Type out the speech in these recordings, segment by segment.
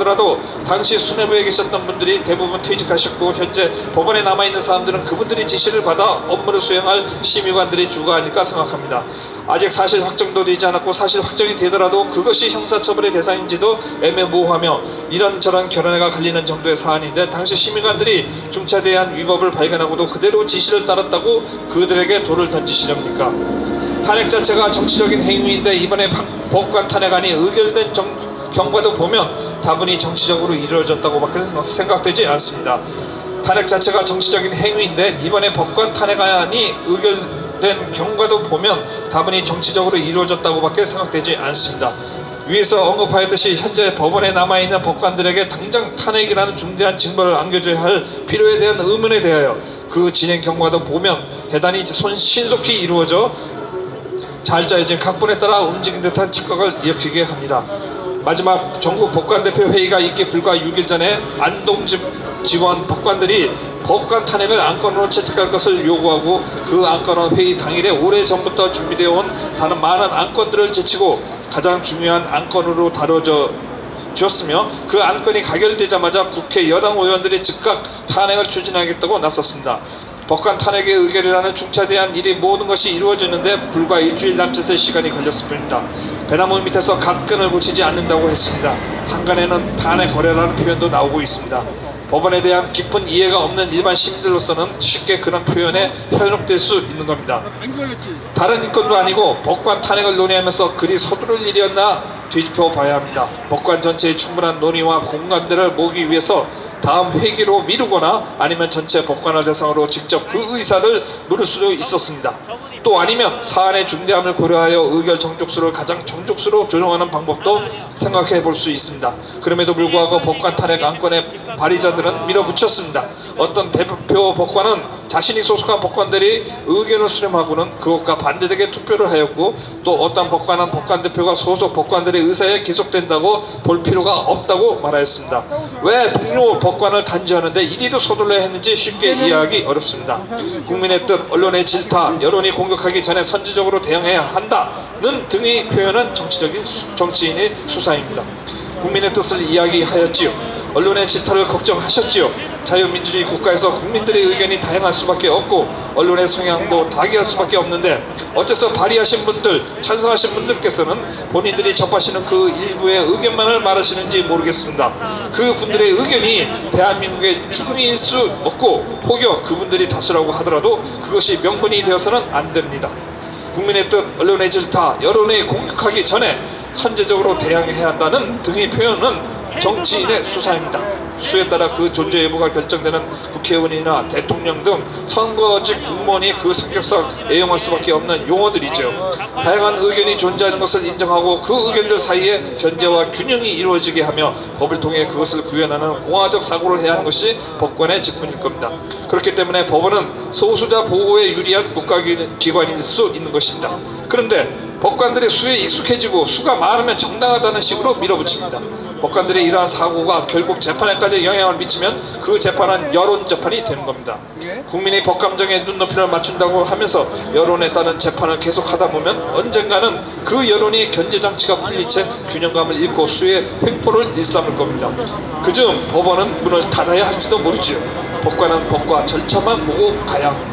하더라도 당시 수뇌부에 계셨던 분들이 대부분 퇴직하셨고 현재 법원에 남아있는 사람들은 그분들이 지시를 받아 업무를 수행할 심의관들이 주가 아닐까 생각합니다. 아직 사실 확정도 되지 않았고 사실 확정이 되더라도 그것이 형사처벌의 대상인지도 애매모호하며 이런저런 결연해가 갈리는 정도의 사안인데 당시 심의관들이 중차에 대한 위법을 발견하고도 그대로 지시를 따랐다고 그들에게 돌을 던지시렵니까? 탄핵 자체가 정치적인 행위인데 이번에 법관 탄핵안이 의결된 경과도 보면 다분히 정치적으로 이루어졌다고밖에 생각되지 않습니다. 탄핵 자체가 정치적인 행위인데 이번에 법관 탄핵안이 의결된 경과도 보면 다분히 정치적으로 이루어졌다고밖에 생각되지 않습니다. 위에서 언급하였듯이 현재 법원에 남아있는 법관들에게 당장 탄핵이라는 중대한 징벌을 안겨줘야 할 필요에 대한 의문에 대하여 그 진행 경과도 보면 대단히 신속히 이루어져 잘 짜여진 각본에 따라 움직인 듯한 착각을 일으키게 합니다. 마지막 전국 법관대표 회의가 있기 불과 6일 전에 안동집 지원 법관들이 법관 탄핵을 안건으로 채택할 것을 요구하고 그 안건은 회의 당일에 오래전부터 준비되어 온 다른 많은 안건들을 제치고 가장 중요한 안건으로 다뤄져 주었으며 그 안건이 가결되자마자 국회 여당 의원들이 즉각 탄핵을 추진하겠다고 나섰습니다. 법관 탄핵의 의결이라는 중차대한 일이 모든 것이 이루어지는데 불과 일주일 남짓의 시간이 걸렸을 뿐입니다. 배나무 밑에서 갓끈을 고치지 않는다고 했습니다. 한간에는 탄핵 거래라는 표현도 나오고 있습니다. 법원에 대한 깊은 이해가 없는 일반 시민들로서는 쉽게 그런 표현에 현혹될 수 있는 겁니다. 다른 인권도 아니고 법관 탄핵을 논의하면서 그리 서두를 일이었나 뒤집어 봐야 합니다. 법관 전체의 충분한 논의와 공감대를 모으기 위해서 다음 회기로 미루거나 아니면 전체 법관을 대상으로 직접 그 의사를 물을 수도 있었습니다. 또 아니면 사안의 중대함을 고려하여 의결 정족수를 가장 정족수로 조정하는 방법도 생각해 볼 수 있습니다. 그럼에도 불구하고 법관 탄핵 안건의 발의자들은 밀어붙였습니다. 어떤 대표 법관은 자신이 소속한 법관들이 의견을 수렴하고는 그것과 반대되게 투표를 하였고 또 어떤 법관은 법관 대표가 소속 법관들의 의사에 기속된다고 볼 필요가 없다고 말하였습니다. 왜 동료 법관을 단죄하는데 이리도 서둘러야 했는지 쉽게 이해하기 어렵습니다. 국민의 뜻, 언론의 질타, 여론이 공격하기 전에 선제적으로 대응해야 한다는 등의 표현은 정치인의 수사입니다. 국민의 뜻을 이야기하였지요. 언론의 질타를 걱정하셨지요. 자유민주주의 국가에서 국민들의 의견이 다양할 수밖에 없고 언론의 성향도 다양할 수밖에 없는데 어째서 발의하신 분들, 찬성하신 분들께서는 본인들이 접하시는 그 일부의 의견만을 말하시는지 모르겠습니다. 그 분들의 의견이 대한민국의 죽음일 수 없고 혹여 그분들이 다수라고 하더라도 그것이 명분이 되어서는 안 됩니다. 국민의 뜻, 언론의 질타, 여론에 공격하기 전에 선제적으로 대응해야 한다는 등의 표현은 정치인의 수사입니다. 수에 따라 그 존재 여부가 결정되는 국회의원이나 대통령 등 선거직 공무원이 그 성격상 애용할 수밖에 없는 용어들이죠. 다양한 의견이 존재하는 것을 인정하고 그 의견들 사이에 견제와 균형이 이루어지게 하며 법을 통해 그것을 구현하는 공화적 사고를 해야 하는 것이 법관의 직분일 겁니다. 그렇기 때문에 법원은 소수자 보호에 유리한 국가기관일 수 있는 것입니다. 그런데 법관들의 수에 익숙해지고 수가 많으면 정당하다는 식으로 밀어붙입니다. 법관들의 이러한 사고가 결국 재판에까지 영향을 미치면 그 재판은 여론재판이 되는 겁니다. 국민의 법감정에 눈높이를 맞춘다고 하면서 여론에 따른 재판을 계속하다 보면 언젠가는 그 여론이 견제장치가 풀린 채 균형감을 잃고 수의 횡포를 일삼을 겁니다. 그중 법원은 문을 닫아야 할지도 모르지요. 법관은 법과 절차만 보고 가야 합니다.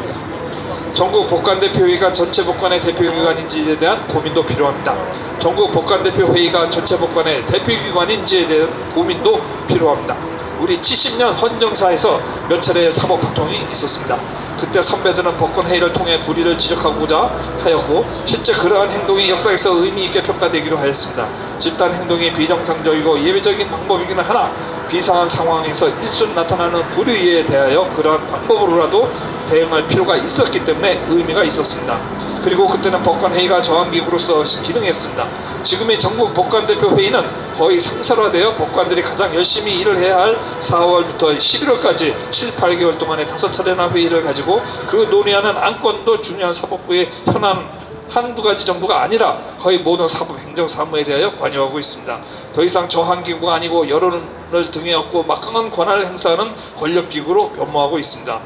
전국 법관대표회의가 전체 법관의 대표기관인지에 대한 고민도 필요합니다. 전국 법관대표회의가 전체 법관의 대표기관인지에 대한 고민도 필요합니다. 우리 70년 헌정사에서 몇 차례의 사법합통이 있었습니다. 그때 선배들은 법관회의를 통해 불의를 지적하고자 하였고 실제 그러한 행동이 역사에서 의미있게 평가되기로 하였습니다. 집단 행동이 비정상적이고 예외적인 방법이기는 하나 비상한 상황에서 일순 나타나는 불의에 대하여 그러한 방법으로라도 대응할 필요가 있었기 때문에 의미가 있었습니다. 그리고 그때는 법관회의가 저항기구로서 기능했습니다. 지금의 전국 법관대표회의는 거의 상설화되어 법관들이 가장 열심히 일을 해야 할 4월부터 11월까지 7, 8개월 동안에 5차례나 회의를 가지고 그 논의하는 안건도 중요한 사법부의 현안 한두 가지 정도가 아니라 거의 모든 사법행정사무에 대하여 관여하고 있습니다. 더 이상 저항기구가 아니고 여론을 등에 업고 막강한 권한을 행사하는 권력기구로 변모하고 있습니다.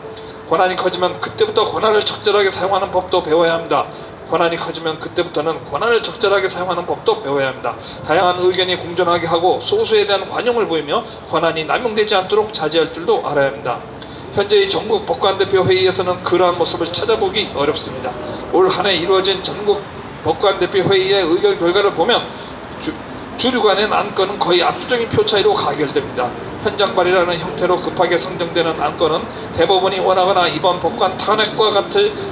권한이 커지면 그때부터 권한을 적절하게 사용하는 법도 배워야 합니다. 권한이 커지면 그때부터는 권한을 적절하게 사용하는 법도 배워야 합니다. 다양한 의견이 공존하게 하고 소수에 대한 관용을 보이며 권한이 남용되지 않도록 자제할 줄도 알아야 합니다. 현재의 전국 법관대표회의에서는 그러한 모습을 찾아보기 어렵습니다. 올 한 해 이루어진 전국 법관대표회의의 의결 결과를 보면 주류간의 안건은 거의 압도적인 표 차이로 가결됩니다. 현장 발의라는 형태로 급하게 상정되는 안건은 대법원이 원하거나 이번 법관 탄핵과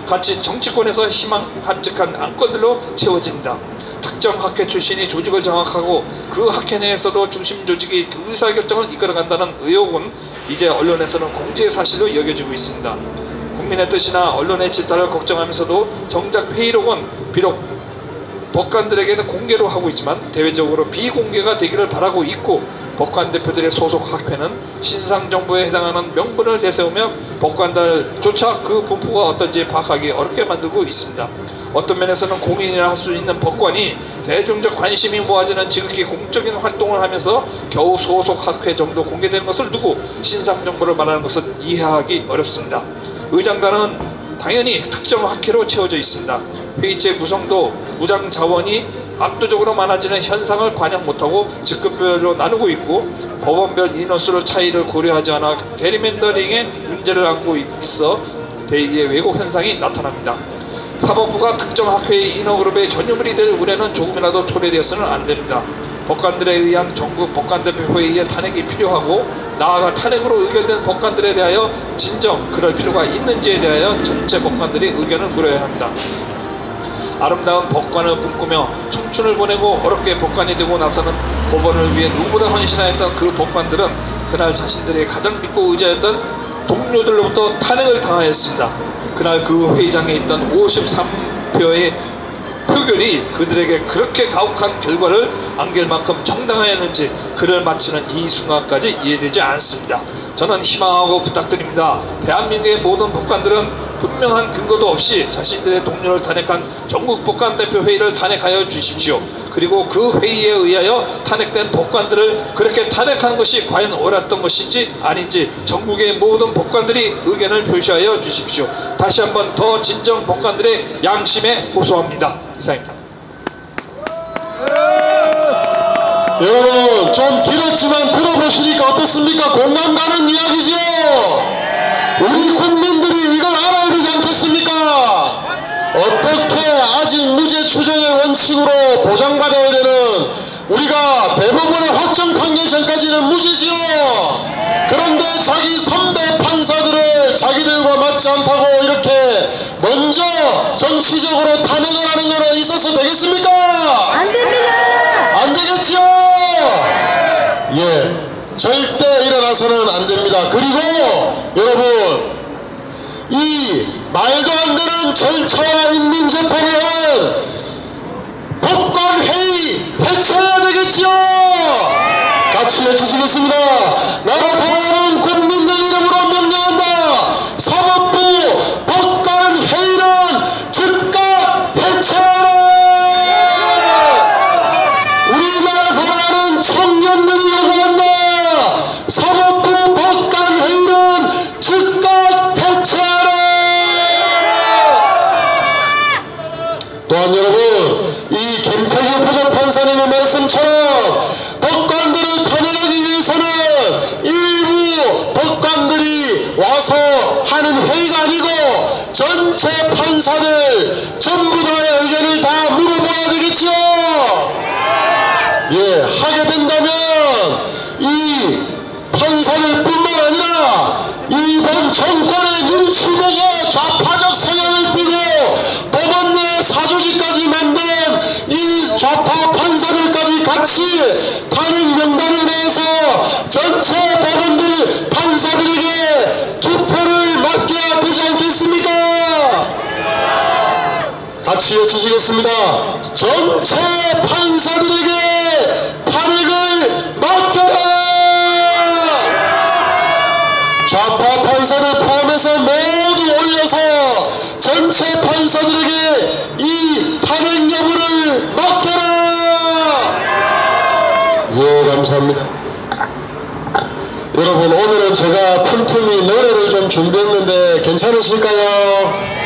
같이 정치권에서 희망함직한 안건들로 채워집니다. 특정 학회 출신이 조직을 장악하고 그 학회 내에서도 중심 조직이 의사결정을 이끌어간다는 의혹은 이제 언론에서는 공지의 사실로 여겨지고 있습니다. 국민의 뜻이나 언론의 질타를 걱정하면서도 정작 회의록은 비록 법관들에게는 공개로 하고 있지만 대외적으로 비공개가 되기를 바라고 있고, 법관 대표들의 소속 학회는 신상정보에 해당하는 명분을 내세우며 법관들조차 그 분포가 어떤지 파악하기 어렵게 만들고 있습니다. 어떤 면에서는 공인이라 할 수 있는 법관이 대중적 관심이 모아지는 지극히 공적인 활동을 하면서 겨우 소속 학회 정도 공개되는 것을 두고 신상정보를 말하는 것은 이해하기 어렵습니다. 의장단은 당연히 특정 학회로 채워져 있습니다. 회의체 구성도 무장 자원이 압도적으로 많아지는 현상을 관여 못하고 직급별로 나누고 있고, 법원별 인원수를 차이를 고려하지 않아 게리맨더링의 문제를 안고 있어 대의의 왜곡 현상이 나타납니다. 사법부가 특정 학회의 인허그룹의 전유물이 될 우려는 조금이라도 초래되어서는 안됩니다. 법관들에 의한 전국 법관대표회의의 탄핵이 필요하고, 나아가 탄핵으로 의결된 법관들에 대하여 진정 그럴 필요가 있는지에 대하여 전체 법관들이 의견을 물어야 합니다. 아름다운 법관을 꿈꾸며 청춘을 보내고 어렵게 법관이 되고 나서는 법원을 위해 누구보다 헌신하였던 그 법관들은 그날 자신들이 가장 믿고 의지하였던 동료들로부터 탄핵을 당하였습니다. 그날 그 회의장에 있던 53표의 표결이 그들에게 그렇게 가혹한 결과를 안길 만큼 정당하였는지 그를 마치는 이 순간까지 이해되지 않습니다. 저는 희망하고 부탁드립니다. 대한민국의 모든 법관들은 분명한 근거도 없이 자신들의 동료를 탄핵한 전국 법관대표회의를 탄핵하여 주십시오. 그리고 그 회의에 의하여 탄핵된 법관들을 그렇게 탄핵하는 것이 과연 옳았던 것인지 아닌지 전국의 모든 법관들이 의견을 표시하여 주십시오. 다시 한번 더 진정 법관들의 양심에 호소합니다. 이상입니다. 여러분, 좀 길었지만 들어보시니까 어떻습니까? 공감 가는 이야기죠? 우리 국민들이 이걸 알아야 되지 않겠습니까? 어떻게 아직 무죄 추정의 원칙으로 보장받아야 되는 우리가 대법원의 확정 판결 전까지는 무죄지요. 그런데 자기 선배 판사들을 자기들과 맞지 않다고 이렇게 먼저 정치적으로 탄핵을 하는 거는 있어서 되겠습니까? 안 됩니다. 안 되겠지요? 예, 절대 일어나서는 안 됩니다. 그리고 여러분, 이 말도 안 되는 절차와 인민재판은 법관회의 해체해야 되겠지요? 같이 외치시겠습니다. 나라 사랑하는 국민들 이름으로 명령한다. 사법부 법관회의는 즉각 해체하라. 우리나라 사랑하는 청년들이 요구한다. 사법부 법관회의는 즉각 해체하라. 또한 여러분, 이 김태규 부장판사님의 말씀처럼 법관들을 탄핵하기 위해서는 일부 법관들이 와서 하는 회의가 아니고 전체 판사들 전부 다의 의견을 다 물어봐야 되겠지요. 예, 하게 된다면 이 판사들 뿐만 아니라 이번 정권의 눈치 보고 좌파적 성향을 띠고 법원 내 사조직까지 만든 이 좌파 판사들까지 같이 탄핵 명단을 내서 전체 법원들 판사들에게 투표를 맡겨야 되지 않겠습니까? 같이 외치시겠습니다. 전체 판사들에게 탄핵을 맡겨라. 좌파 판사들 포함해서 모두 올려서 전체 판사들에게 이 탄핵 여부를 맡겨라. 예, 감사합니다. 여러분, 오늘은 제가 틈틈이 노래를 좀 준비했는데 괜찮으실까요?